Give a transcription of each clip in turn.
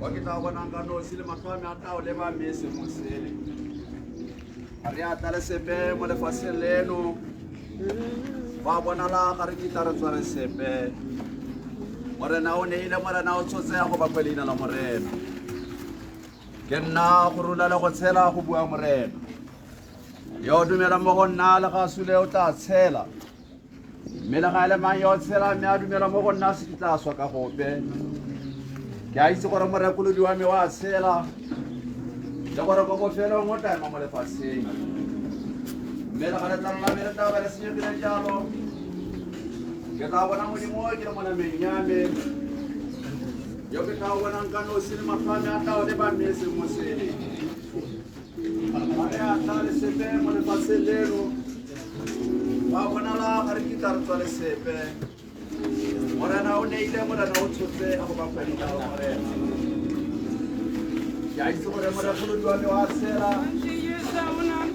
Wakitawa nangano sile makame ata olema mese musele. Ariata le sepe mo le faseleno. Ba bona la ka re kitara tsare sepe. Morena o ne ile morena o tshotse go bapelina la morena. Ke nna go rula le go tshela go bua morena. Yo dumela mo go nna le ga sule o tla tshela. Mela ga le mang yo tshela me a dumela mo go nna se tla swa ka gope. Ke a itse gore morekolodi wa me wa tshela. Le gore go bofelo mo taema mo lefatsheng. Mela ga le tla la me le taba le senyegile jalo. Ke tla bona modimo ke le mona menyame. Yo ke tla bona nka no sile mafame a tao le ba mese mo sele. Are a tla le sepe mo lefatsheng. Ba bona la ga re kitara tswa le sepe. Morena o ne ile morena o tshotse a go bapelina la morena. Ke a itse gore morekolodi wa me wa tshela.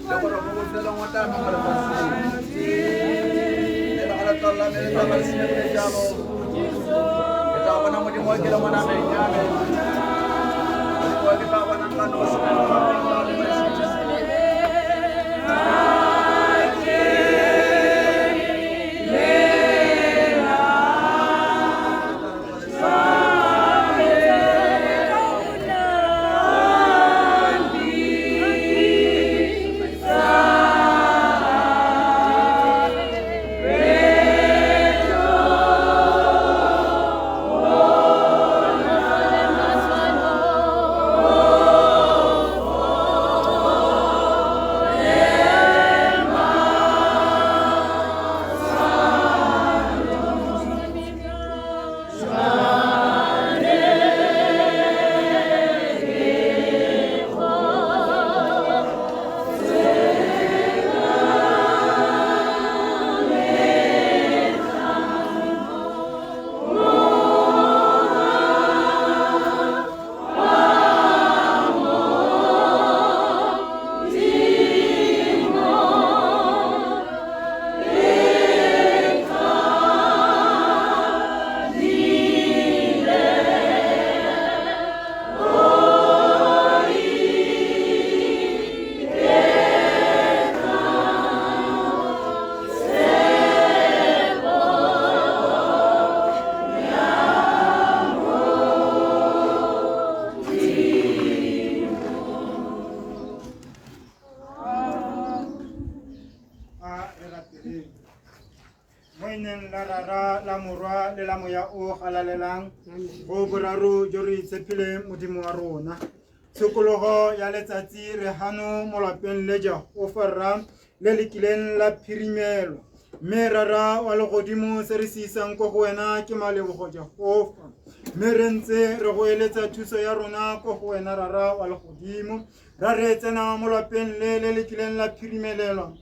Le gore go bofelo mo taema mo lefatsheng. Le ga le tla la me le taba le senyegile jalo. Ke tla bona modimo ke le mona menyame. Ke tla bona nka no se la morwa le la moya o galalelang go boraro jo re itshepile modimo wa rona tshokologo ya letsatsi re hano mo lapeng le Jehova le le kileng la phirimelo mme rara wa legodimo se re se isang ko go wena ke malebogo Jehova mme re ntse re go eletsa thuso ya rona ko go wena rara wa legodimo ra re tsena mo lapeng le le kileng la phirimelelwa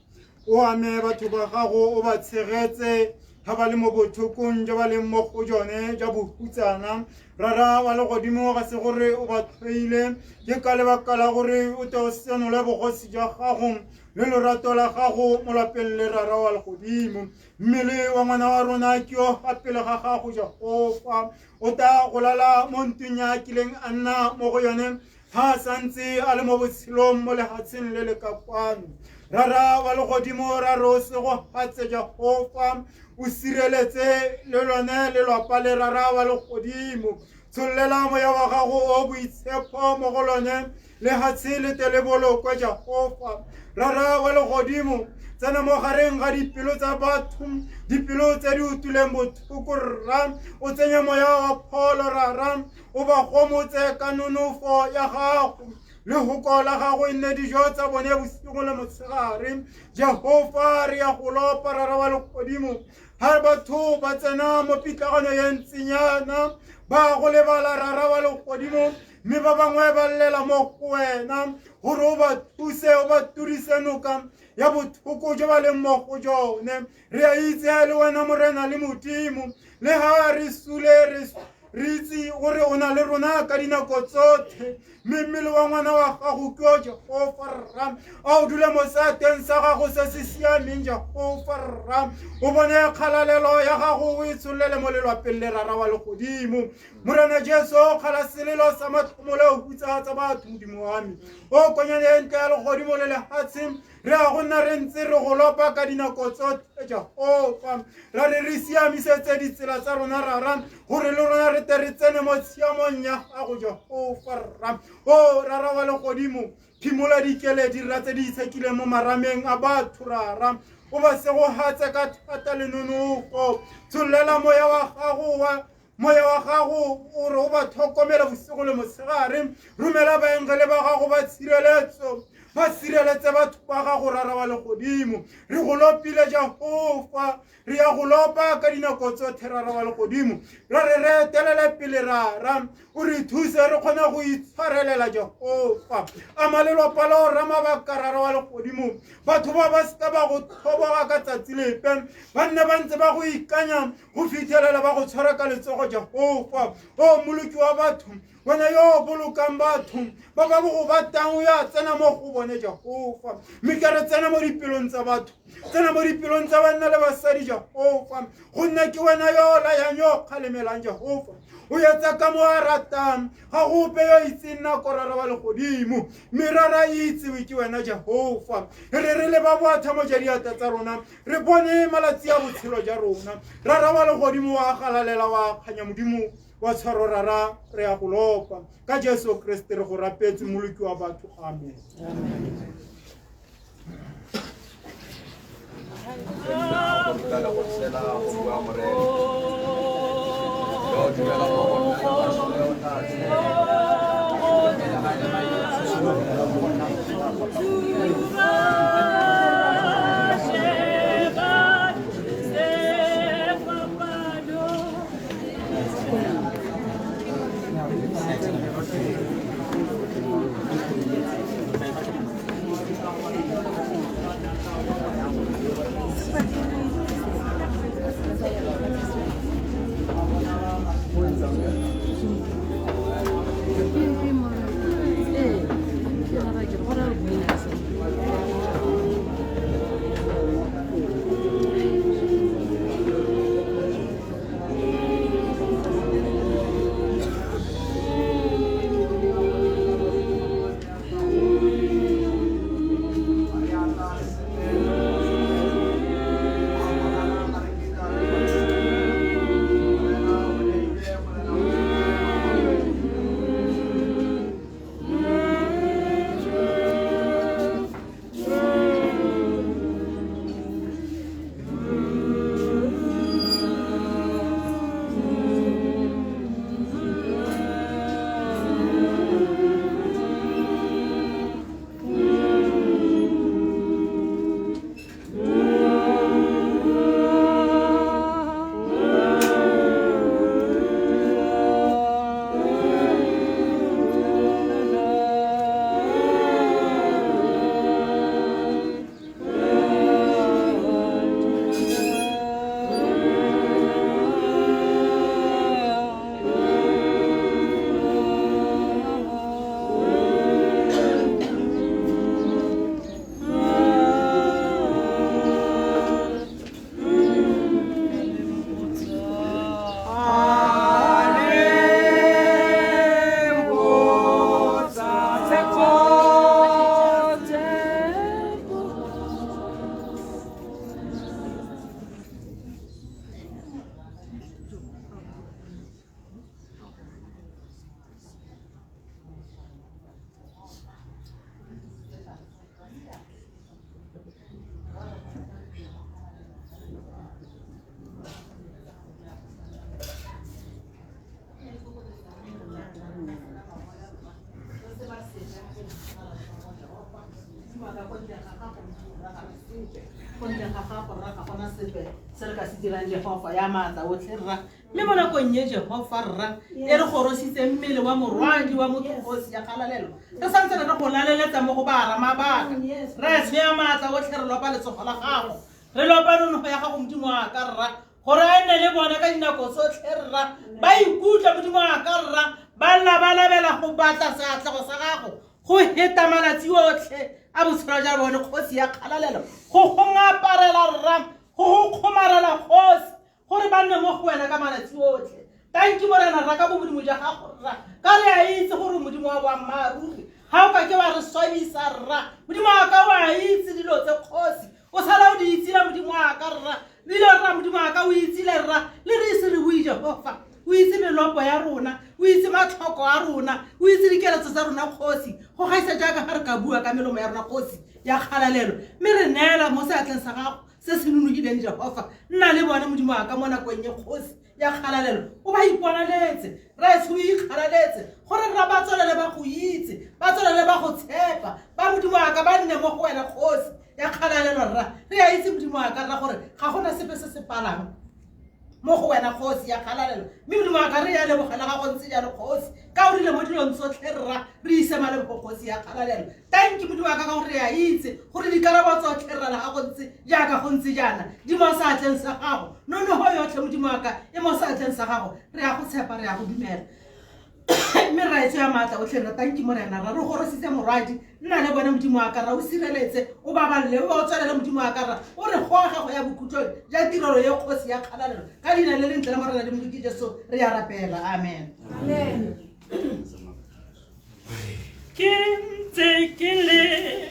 o ame batho ba gago o ba tshegetse ha ba le mo bothokong jo ba le mo go jone ja bohutsana rara wa legodimo ga se gore o ba tshweile ke ka lebaka la gore o te senole bogosi ja gago le lorato la gago mo lapeng le rara wa legodimo mmele wa ngwana wa rona ke o gapele ga gago Jehova o ta go lala mo ntweng ya kileng a nna mo go yone ha santse a le mo botshelong mo lehatsheng le le ka kwano rara wa legodimo ra ro se go hatse Jehova o sireletse le lone le lapa le rara wa legodimo tsholela moya wa gago o boitshepo mo go lone le hatshe le telebolo kwa Jehova rara wa legodimo tsena mo gareng ga dipelo tsa batho dipelo tse di utuleng bothoko rra o tsenya moya wa pholo rara o ba gomotse ka nonofo ya gago le hoko la gago e nne dijo tsa bone bosigo le motshegare Jehova re ya go lopa rara wa legodimo ha batho ba tsena mo pitlagano ya ntsinyana ba go lebala rara wa legodimo mme ba bangwe ba llela mo go wena gore o ba thuse o ba tudise noka ya bothoko jo ba leng mo go jone. Re a itse ha le wena Morena le Modimo le ha re sule re itse gore o na le rona ka dinako tsotlhe, mme mmele wa ngwana wa gago ke o Jehova Rra a o dule mo seateng sa gago se se siameng Jehova Rra, o bone kgalalelo ya gago o e tsholele mo lelwapeng le rara wa legodimo. Morena Jesu kgala selelo sa matlhomo le o hutsagatsa batho Modimo wa me, o konyane ntle ya legodimo le lehatsheng re a go nna re ntse re go lopa ka dinako tsotlhe Jehova. Ra re siamisetse ditsela tsa rona rara gore le rona re te re tsene mo tshiamong ya gago Jehova Rra. O rara wa legodimo phimola dikeledi ra tse di itshekile mo marameng a batho rara, o ba segogatse ka thata le nonofo. Tsholela moya wa gago gore o ba tlhokomela bosigo le mosegare. Romela baengele ba gago ba tshireletso ba sireletse batho ba gago rara wa legodimo. Re go lopile Jehova, re ya go lopa ka dinako tsotlhe rara wa legodimo. Ra re re etelele pele rara, o re thuse re kgone go itshwarelela Jehova. Ama lelapa la o ramabaka rara wa legodimo, batho ba ba seka ba go thoboga ka tsatsi lepe, ba nne ba ntse ba go ikanya go fitlhelela ba go tshwara ka letsogo Jehova. O moloki wa batho, wena yo o bolokang batho ba ba go batang o ya tsena mo go bone Jehova. Mme ke re tsena mo dipelong tsa batho, tsena mo dipelong tsa banna le basadi Jehova, gonne ke wena yo o layang yo o kgalemelang Jehova. O etsa ka mo a ratang, ga gope yo itseng nako rara wa legodimo, merara e itsewe ke wena Jehova. Re le ba boatha mo ja diata tsa rona, re bone malatsi a botshelo ja rona. Rara wa legodimo wa galalela wa kganya Modimo wa tshwaro rara, re a go lopa ka Jesu Kriste re go rapetse moloki wa batho. Amen. kontle ga gago rra ga gona sepe se re ka se dirang Jehova ya maatla otlhe rra mme mo nakong ye Jehova rra e re gorositse mmele wa morwadi wa mothogosi ya galalelo re santse re go laleletsa mo go bara mabaka re tshwenya maatla otlhe re lopa letsogo la gago re lopa nonogo ya gago modimo wa ka rra gore a nne le bona ka dinako tsotlhe rra ba ikutlwa modimo wa ka rra ba labela go batla seatlego sa gago go heta malatsi otlhe a botshelo ja bone kgosi ya kgalalelo go ngaparela rra go kgomarela kgosi gore ba nne mo go wena ka malatsi otlhe tanki morena rra ka bo modimo ja gago rra ka re a itse gore modimo wa boammaaruri ga o ka ke wa re swabisa rra modimo wa ka wa itse dilo tse kgosi o sala o di itsile modimo wa ka rra bile rra modimo wa ka o itsile rra le re ise re bue Jehova o itse melopo ya rona o itse matlhoko a rona o itse dikeletso tsa rona kgosi go gaisa jaaka ga re ka bua ka melomo ya rona kgosi ya kgalalelo mme re neela mo seatleng sa gago se se nonokileng Jehova nna le bone modimo wa ka mo nakong ye kgosi ya kgalalelo o ba iponaletse re se o ikgalaletse gore rra ba tswelele ba go itse ba tswelele ba go tshepa ba modimo wa ka ba nne mo go wena kgosi ya kgalalelo rra re a itse modimo wa ka rra gore ga gona sepe se se palang mo go wena kgosi ya kgalalelo mme modimo wa ka re ya lebogela ga go ntse jalo kgosi ka o rile mo dilong tsotlhe rra re ise malebo kgosi ya kgalalelo tanki modimo wa ka ka gore re a itse gore dikarabo tsotlhe rra ga go ntse jaaka go ntse jaana di mo seatleng sa gago nonogo yotlhe modimo wa ka e mo seatleng sa gago re ya go tshepa re ya go dumela mme ra etso ya maatla otlhe rra tanki morena rra re gorositse morwadi nna le bone modimo wa ka rra o sireletse o babalele o tswelele modimo wa ka rra o re go gago ya bokhutlong ja tirelo ye kgosi ya kgalalelo ka leina le lentle la morena le modiki Jesu re ya rapela amen ke ntse ke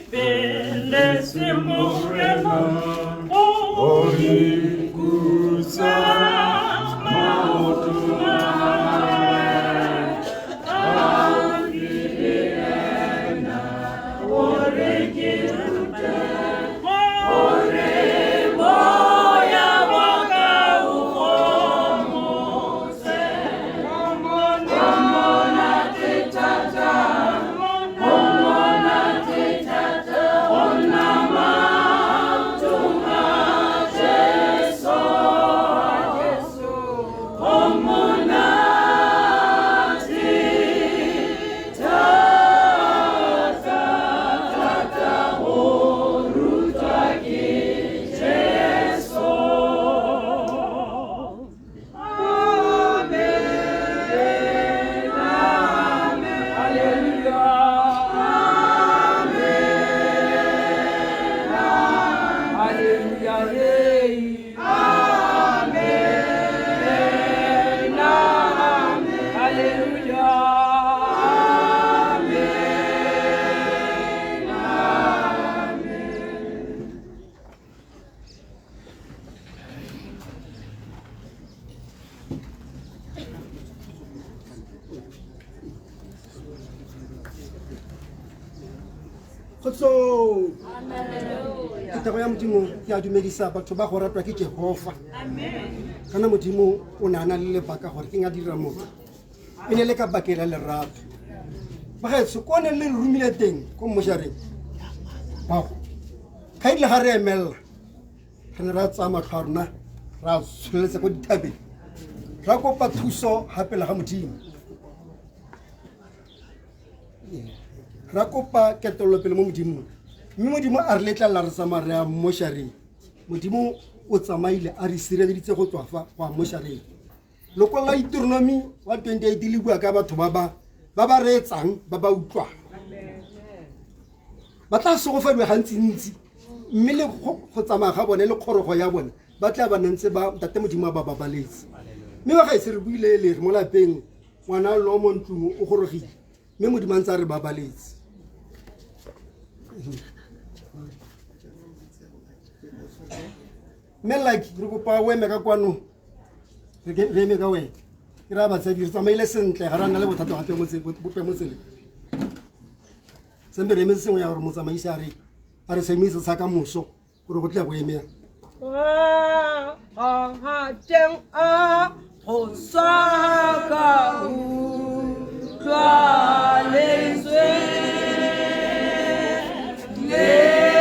lebeletse morena o ikutlwa maoto Kgotso. Taba ya modimo ke a dumedisa batho ba go ratwa ke Jehova. Kana modimo o nana le lebaka gore ke nga dira motho e ne le ka bakela lerato ba ga se kone le rumile teng ko mojareng ba go ka ile ga re emella re ne ra tsama tlharuna ra tshweletse go dithabeng ra kopa thuso hape la ga modimo ra kopa ketolo pele mo modimo mme modimo a re letla la re samara mo mojareng modimo o tsamaile a re sireleditse go tswa fa go mojareng loko la Deuteronomy wa 28 le bua ka batho ba ba reetsang ba ba utlwa ba tla se go fedwa gantsi ntsi mme le go tsamaya ga bone le kgorogo ya bone ba tla ba nntse ba tate modimo ba babaletse mme ba ga se re buile le re mo lapeng ngwana lo mo ntlong o gorogile mme modimo ntse re babaletse like re kopa we meka kwano re meka we ke ra ba tsedi re tsamaile sentle ga rana le bothata gape mo bope mo tsele sembe re me sengwe ya gore mo tsamaise a re semise sa ka moso gore go tla go emela ha teng a go saka u tlwaletswe le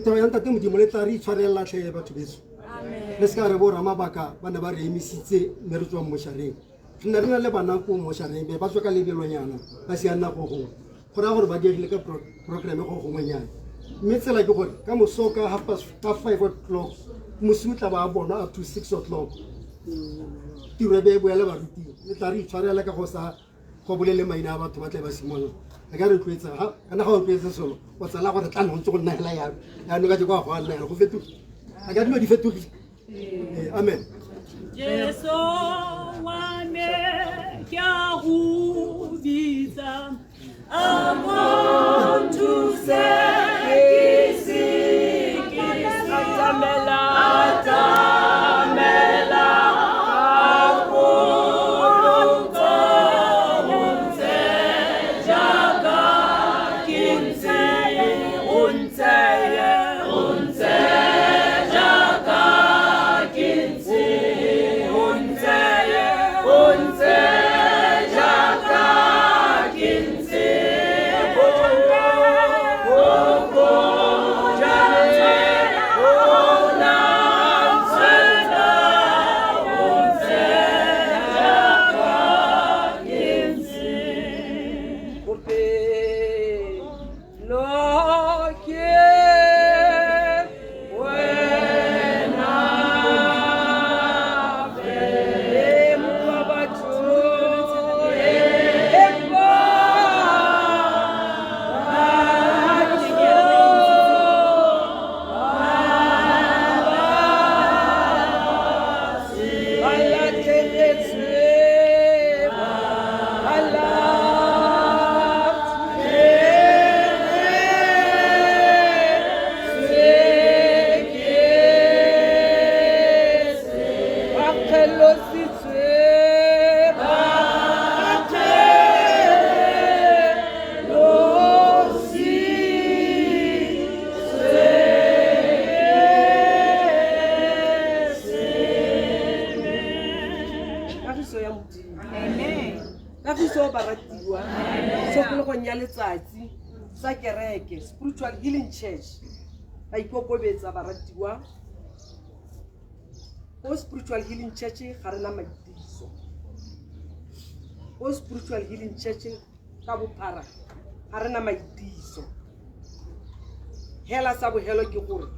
taba ya ntate modimo le tla re itshwarelela tlhe batho beso le se ka re borra mabaka ba ne ba re emisitse mme re tswang mošareng re ne re na le bana ko mošareng be ba tswa ka lebelonyana ba sianna go gongwe go raya gore ba diegile ka programe go gongwenyana mme tsela ke gore ka moso ka 5 o'clock mosi o tla ba bona up to 6 o'clock tiro be e boele baruting le tla re itshwarela ka go sa go bolele maina a batho ba tla ba simolola a ka re tlwaetsa kana ga o tlwaetsa solo o tsala gore tla no ntse go nnaela yalo yaanong ka go a nnaela go fetoga a ka dilo di fetogile amen Jesu wa me kya go bitsa I want to say kisi atamela sa kereke Spiritual Healing Church ba ikokobetsa baratiwa o Spiritual Healing Church ga rena maitiso o Spiritual Healing Church ka bophara ga rena maitiso hela sa bohelo ke gore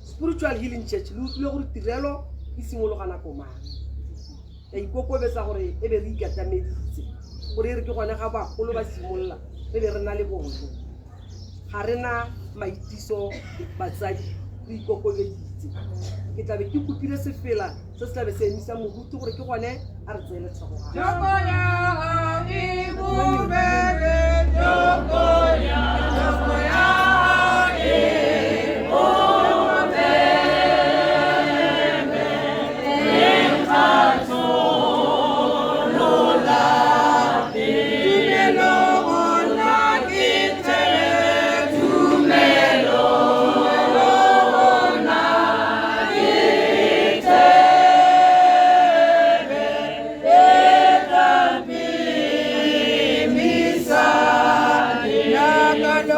Spiritual Healing Church le utlwile gore tirelo e simologana ko mang ya ikokobetsa gore e be re ikatameditse gore re ke gone ga ba golo ba simolla re be re na le bono ga rena maitiso batsadi re ikokobeditse ke tlabe ke kopile sefela se se tlabe se emisa mohutu gore ke gone a re tseele Thank you.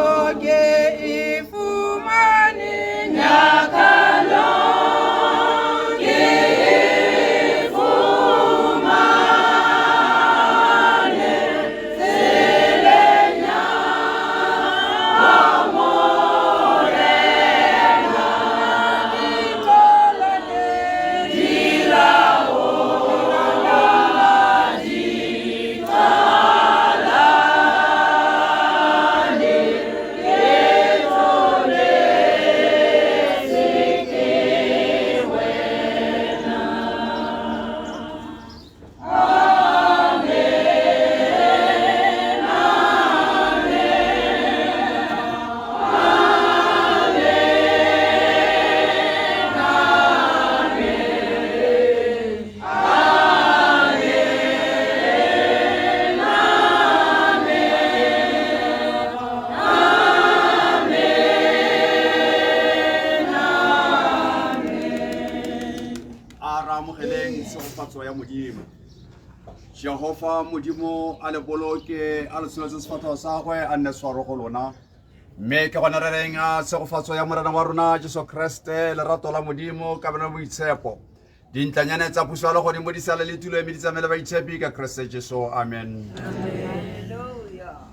a ra amogeleng segofatso ya modimo. Jehova modimo a le boloke a le tshweletse sefatlhego sa gagwe a nne swaro go lona. Mme ke gona re reng a segofatso ya morena wa rona Jesu Kriste, lerato la modimo, kabelo boitshepo, dintlanyana tsa puso ya legodimo di sale le tulo e mme di tsamaele baitshepi ka Kriste Jesu. Amen. Hallelujah.